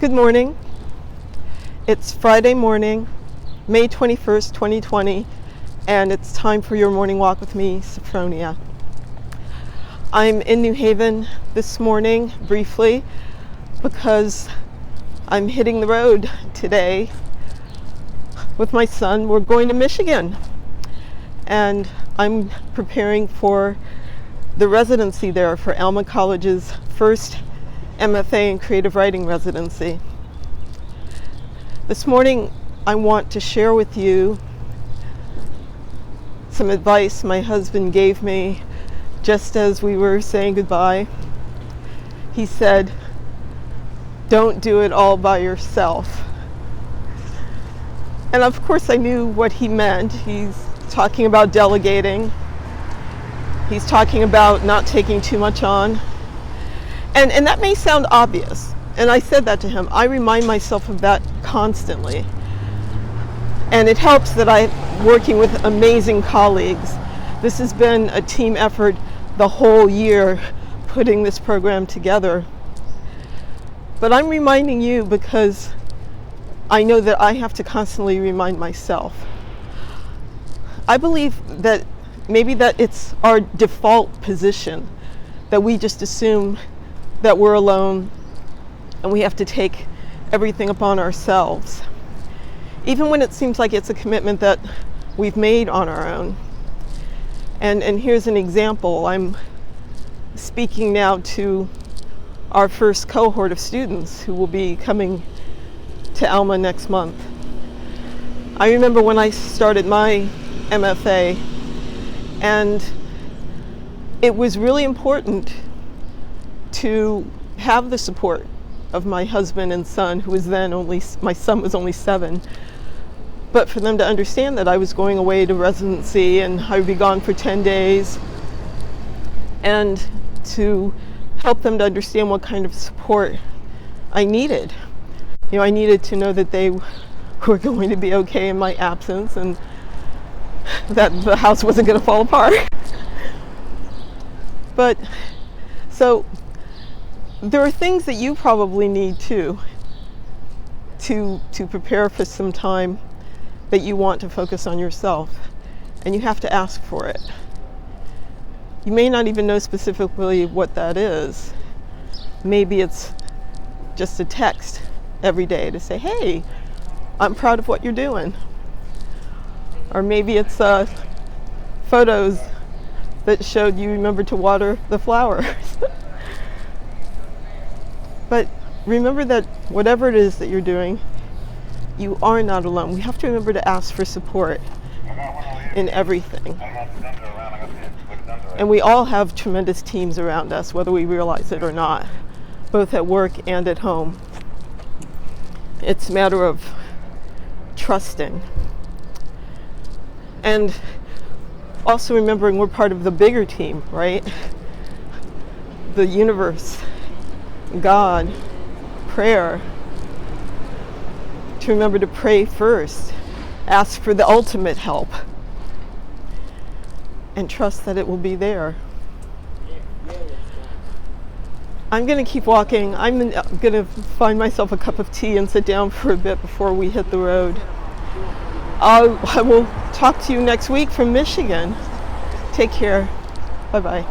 Good morning. It's Friday morning, May 21st, 2020, and it's time for your morning walk with me, Sophfronia. I'm in New Haven this morning, briefly, because I'm hitting the road today with my son. We're going to Michigan, and I'm preparing for the residency there for Alma College's first MFA in Creative Writing residency. This morning, I want to share with you some advice my husband gave me just as we were saying goodbye. He said, "Don't do it all by yourself." And of course I knew what he meant. He's talking about delegating. He's talking about not taking too much on. And that may sound obvious. And I said that to him. I remind myself of that constantly. And it helps that I'm working with amazing colleagues. This has been a team effort the whole year, putting this program together. But I'm reminding you because I know that I have to constantly remind myself. I believe that maybe that it's our default position, that we just assume that we're alone and we have to take everything upon ourselves, even when it seems like it's a commitment that we've made on our own. And here's an example. I'm speaking now to our first cohort of students who will be coming to Alma next month. I remember when I started my MFA, and it was really important to have the support of my husband and son, who was then my son was only 7, but for them to understand that I was going away to residency and I would be gone for 10 days, and to help them to understand what kind of support I needed. You know, I needed to know that they were going to be okay in my absence and that the house wasn't going to fall apart. But so there are things that you probably need too to prepare for some time that you want to focus on yourself, and you have to ask for it. You may not even know specifically what that is. Maybe it's just a text every day to say, "Hey, I'm proud of what you're doing." Or maybe it's photos that showed you remembered to water the flowers. But remember that whatever it is that you're doing, you are not alone. We have to remember to ask for support in everything. And we all have tremendous teams around us, whether we realize it or not, both at work and at home. It's a matter of trusting. And also remembering we're part of the bigger team, right? The universe, God, prayer. To remember to pray first, ask for the ultimate help, and trust that it will be there. I'm going to keep walking. I'm going to find myself a cup of tea and sit down for a bit before we hit the road. I will talk to you next week from Michigan. Take care. Bye-bye.